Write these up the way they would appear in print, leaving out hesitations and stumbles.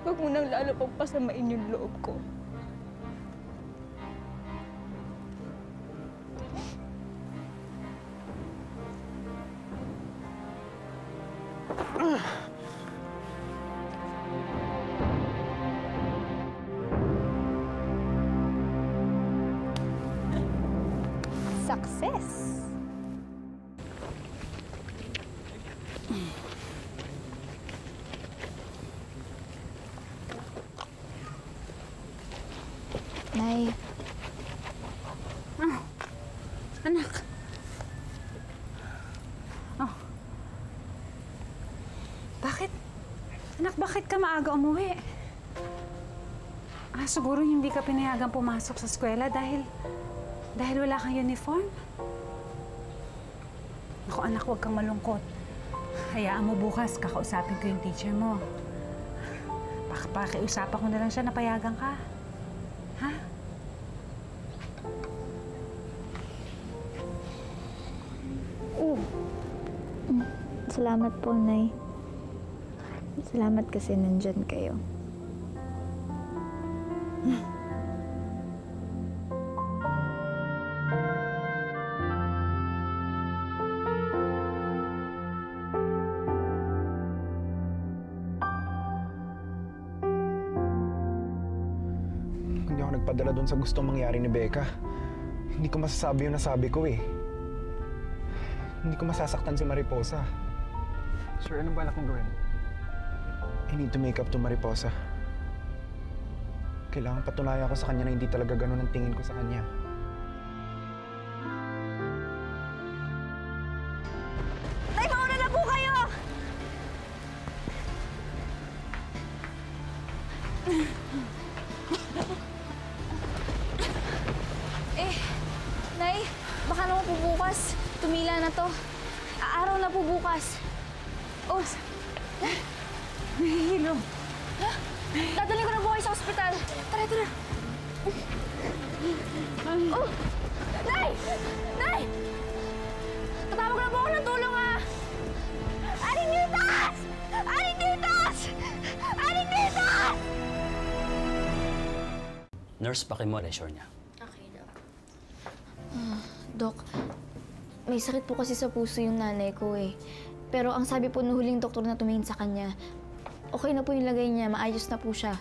Huwag mo nang lalo pang pasamain yung loob ko. Success! Nay. Anak. Bakit? Anak, bakit ka maaga umuwi? Siguro hindi ka pinayagang pumasok sa eskwela dahil wala kang uniform? Ako, anak, huwag kang malungkot. Hayaan mo bukas, kakausapin ko yung teacher mo. Pakiusapan ko na lang siya na payagan ka. Ha? Salamat po, Nay. Salamat kasi nandyan kayo. Hindi ako nagpadala doon sa gustong mangyari ni Becca. Hindi ko masasabi yung nasabi ko eh. Hindi ko masasaktan si Mariposa. Sir, ano balak mong gawin? I need to make up to Mariposa. Kailangan patunayan ko sa kanya na hindi talaga ganun ang tingin ko sa kanya. Nay, mauna na po kayo! Nay, baka naman po bukas. Tumila na to. Araw na po bukas. Oh, Nahihilo. dadalhin ko na po kayo sa ospital. Tara, tara. Oh! Nay! Nay! Tatawag na po ako ng tulong, ha! Aling Nitas! Aling Nitas! Aling Nitas! Nurse, pakimonitor niya. Okay, Doc. Doc, may sakit po kasi sa puso yung nanay ko eh. Pero ang sabi po ng huling doktor na tumingin sa kanya, okay na po yung lagay niya, maayos na po siya.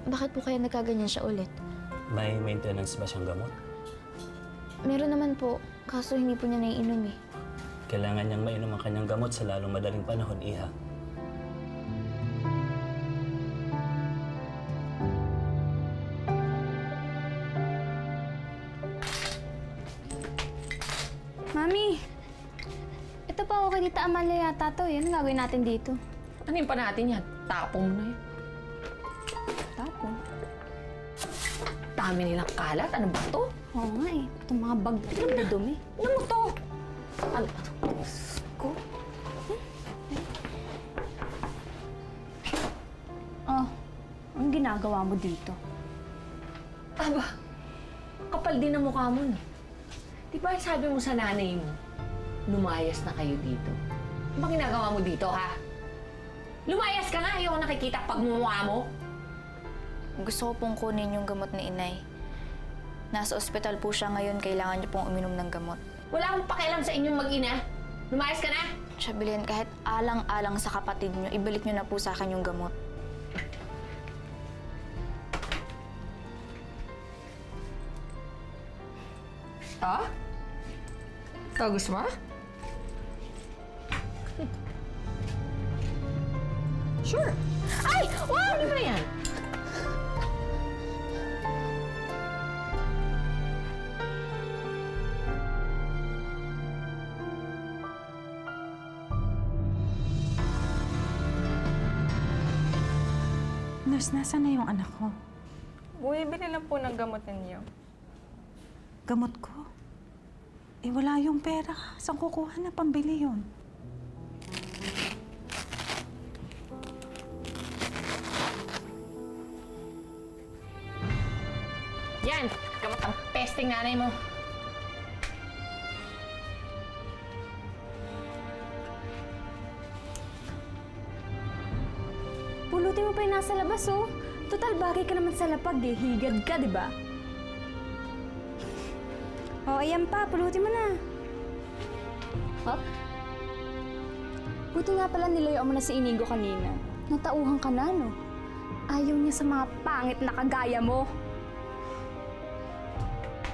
Bakit po kaya nagkaganyan siya ulit? May maintenance ba siyang gamot? Meron naman po, kaso hindi po niya naiinom eh. Kailangan niyang mainom ang kanyang gamot sa lalong madaling panahon, Iha. Mami! Ito pa ako kay Tita Amalia yata to. Yan ang gagawin natin dito. Ano yung pa natin yan? Tapong mo na yan. Tapon? Dami nilang kalat. Ano ba to? Oo nga eh. Itong mga bag na dumi. Ano mo to? Ano ba to? Ko? Oh, anong ginagawa mo dito? Aba, kapal din ang mukha mo, no? Di ba sabi mo sa nanay mo, lumayas na kayo dito? Ano ba ginagawa mo dito, ha? Lumayas ka nga! Ayaw ko nakikita pagmumukha mo. Gusto ko pong kunin yung gamot ni Inay. Nasa ospital po siya ngayon. Kailangan niyo pong uminom ng gamot. Wala akong pakialam sa inyong mag-ina. Lumayas ka na! Siya, kahit alang-alang sa kapatid niyo, ibalik niyo na po sa akin yung gamot. Ah? Ito, gusto mo? Sure. Ay! Wow! Ano ba yan? Nurse, nasaan na yung anak ko? Bumibili lang po ng gamot ninyo. Gamot ko? Eh, wala yung pera. Saan kukuha na pambili yun? Yan! Gamot ang pesting nanay mo. Buti mo pa yung nasa labas, oh. Total, bagay ka naman sa lapag, eh. Higad ka, di ba? Oh, ayan pa. Pulutin mo na. Oh? Buti nga pala nilayo mo na si Inigo kanina. Natauhan ka na, no? Ayaw niya sa mga pangit na kagaya mo.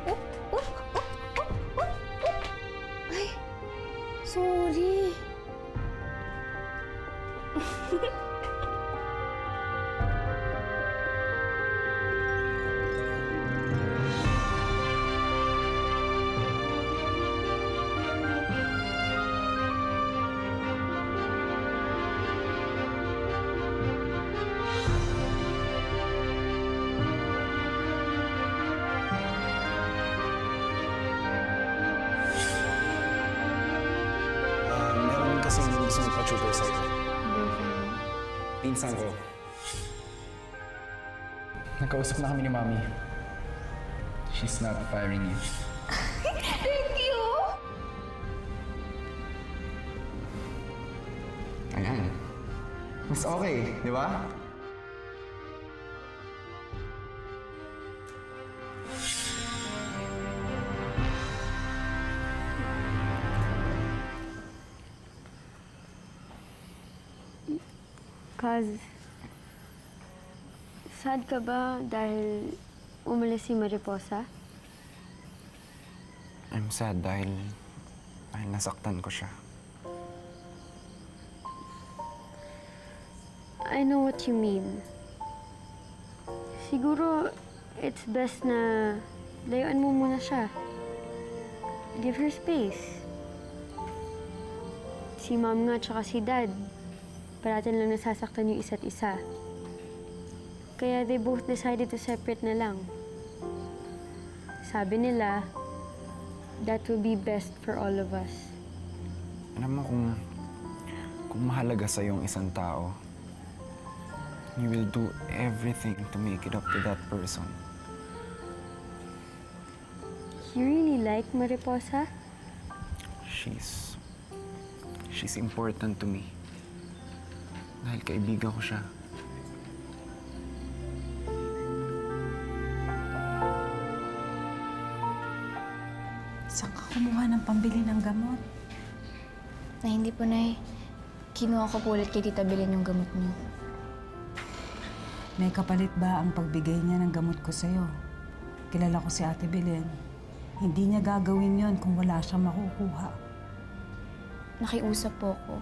Oh, oh, oh, oh, oh, oh. Ay, sorry. Meron kasing gusto magpa-tutor sa'yo. Pinsan ko. Nagkausap na kami ni Mami. She's not firing you. Thank you! Ayan. Mas okay, di ba? Kaz, sad ka ba dahil umalis si Mariposa? I'm sad dahil nasaktan ko siya. I know what you mean. Siguro, it's best na layuan mo muna siya. Give her space. Si Mom nga tsaka si Dad, paratan lang nasasaktan yung isa't isa. Kaya they both decided to separate na lang. Sabi nila, that will be best for all of us. Alam mo kung mahalaga sa yung isang tao, you will do everything to make it up to that person. You really like Mariposa? She's important to me. Dahil kaibigan ko siya. Saan ka kumuha ng pambili ng gamot? Hindi po, Nay. Kinuha ko po ulit kay Tita Belen yung gamot niyo. May kapalit ba ang pagbigay niya ng gamot ko sa'yo? Kilala ko si Ate Belen. Hindi niya gagawin yon kung wala siyang makukuha. Nakiusap po ako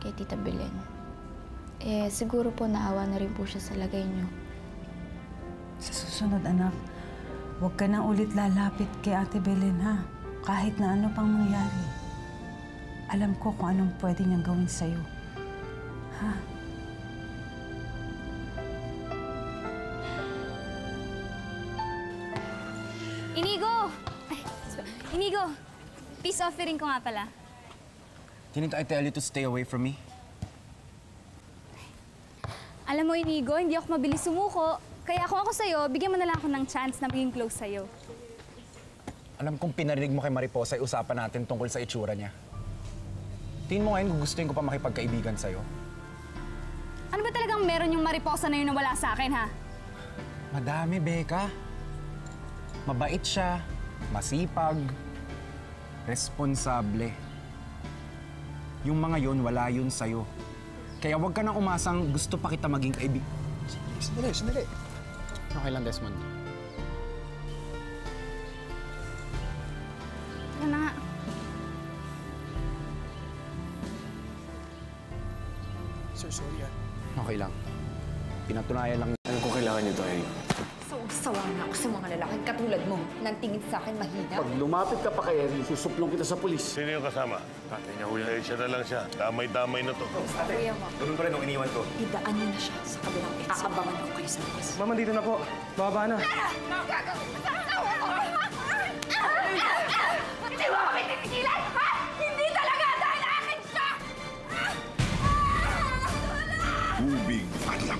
kay Tita Belen. Siguro po naawa na rin po siya sa lagay niyo. Sa susunod, anak, huwag ka nang ulit lalapit kay Ate Belen, ha? Kahit na ano pang mangyari. Alam ko kung anong pwede niyang gawin sa'yo. Ha? Inigo! Inigo! Peace offering ko nga pala. Didn't I tell you to stay away from me? Alam mo, Inigo, hindi ako mabilis sumuko. Kaya kung ako sa'yo, bigyan mo na lang ako ng chance na maging close sa'yo. Alam kong pinarinig mo kay Mariposa ay usapan natin tungkol sa itsura niya. Tingin mo ngayon gugustuhin ko pa makipagkaibigan sa'yo. Ano ba talagang meron yung Mariposa na yun na wala sa akin, ha? Madami, Becca. Mabait siya, masipag, responsable. Yung mga yon wala yun sa'yo. Kaya huwag ka nang umasang gusto pa kita maging kaibigan. Sandali. Okay lang, Desmond. Tara na nga. Sir, sorry ah. Okay lang. Pinatunayan lang. Alam ko kailangan niyo to, Eric. Sawa na ako sa mga lalaking katulad mo. Nang tingin sa akin mahina. Pag lumapit ka pa kay Eric, susuplong kita sa pulis. Sino yung kasama? Tatay niya, Kuya. Siya na lang siya. Damay-damay na to. Kuya mo, Ganun pa rin nung iniwan ko. idaan niyo na siya sa kabilang exit. Aabangan ko kayo sa labas. Mama, dito na po. Bababa na. Hindi mo kami titigilan, ha? Hindi talaga dahil akin siya! Ubing Padlang.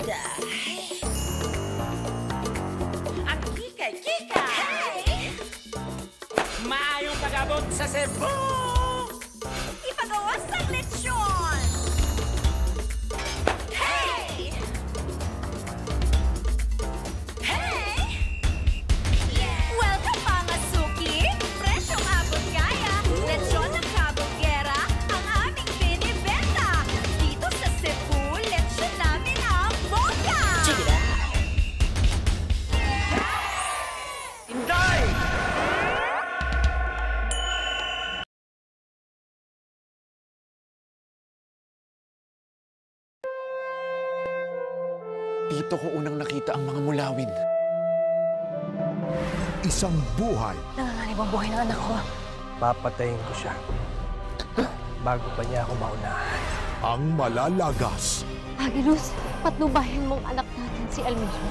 Chida. Ang kikay-kikay! Maayong pag-abot sa Cebu! Ipagawas ang lechon! Hey! Hey! Welcome mga suki! Presyong abot kaya! Lechon ng kabugera ang aming binibenta! Dito sa Cebu, lechon namin ang boka! Chida! Inday! Dito ko unang nakita ang mga mulawin. Isang buhay. Nanganganib ang buhay ng anak ko. Papatayin ko siya. Bago pa niya ako maunahan. Ang malalagas. Agilus, patnubahin mong anak natin si Almiro.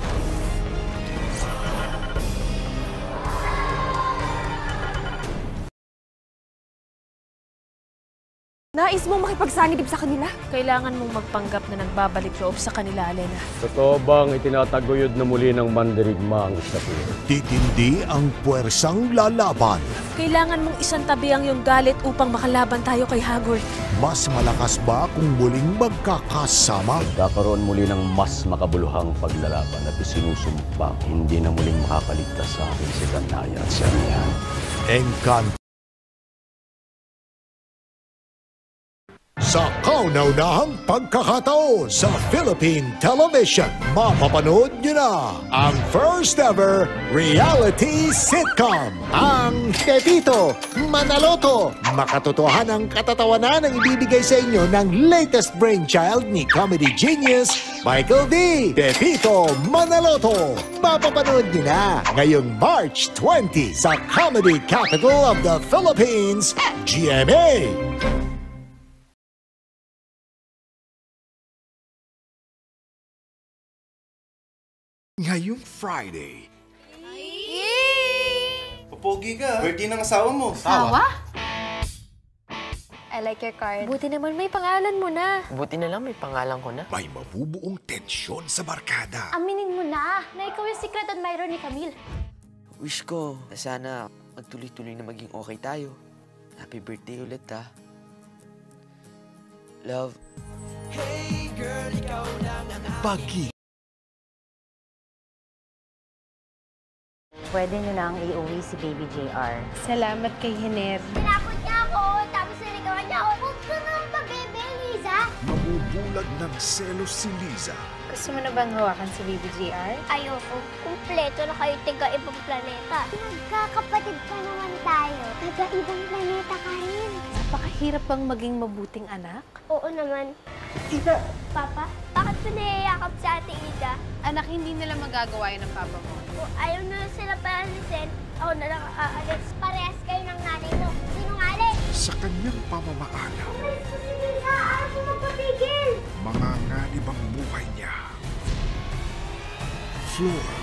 Nais mong makipagsanib sa kanila? Kailangan mong magpanggap na nagbabalik loob sa kanila, Alena. Totoo bang itinataguyod na muli ng mandirigma ang Isapir? Titindi ang puwersang lalaban. Kailangan mong isantabi ang iyong galit upang makalaban tayo kay Hagrid. Mas malakas ba kung muling magkakasama? Magkakaroon muli ng mas makabuluhang paglalaban at isinusumpang hindi na muling makakaligtas sa akin si Danaya at si Amihan. Encanto. Sa kauna-unahang pagkakataon sa Philippine Television, mapapanood nyo na ang first ever reality sitcom, ang Pepito Manaloto. Makatotohanang katatawanan ang ibibigay sa inyo ng latest brainchild ni comedy genius Michael D. Pepito Manaloto. Mapapanood nyo na ngayong March 20 sa Comedy Capital of the Philippines, GMA. Ngayong Friday. Popogi ka. Birthday ng asawa mo. Asawa? I like your card. Buti naman may pangalan mo na. Buti na lang may pangalan ko na. May mabubuong tensyon sa barkada. Aminin mo na na ikaw yung secret admirer ni Camille. Wish ko na sana magtuloy-tuloy na maging okay tayo. Happy birthday ulit, ha? Love. Hey girl, ikaw lang ang Pagi. Pwede nyo nang iuwi si Baby JR. Salamat kay Hiner. Tinapot niya ako, tapos sinigawan niya ako. Huwag ka naman pabebe, Liza. Mabubulag ng selos si Liza. Gusto mo na bang hawakan si Baby JR? Ayoko. Kumpleto na kayo tiga-ibang planeta. Magkakapatid pa naman tayo. Taga-ibang planeta ka rin. Napakahirap bang maging mabuting anak? Oo naman. Ida! Papa, bakit pinahihiyakap si Ate Ida? Anak, hindi nila magagawa yun ng papa mo. Kung ayaw na sila paalisin, ako na lang aalis. Parehas kayo ng nanay mo. Sinungaling! Sa kanyang pamamaala, Umalis ko si Lisa! Ayaw ko magpapigil! mga nganib ang buhay niya. Flora.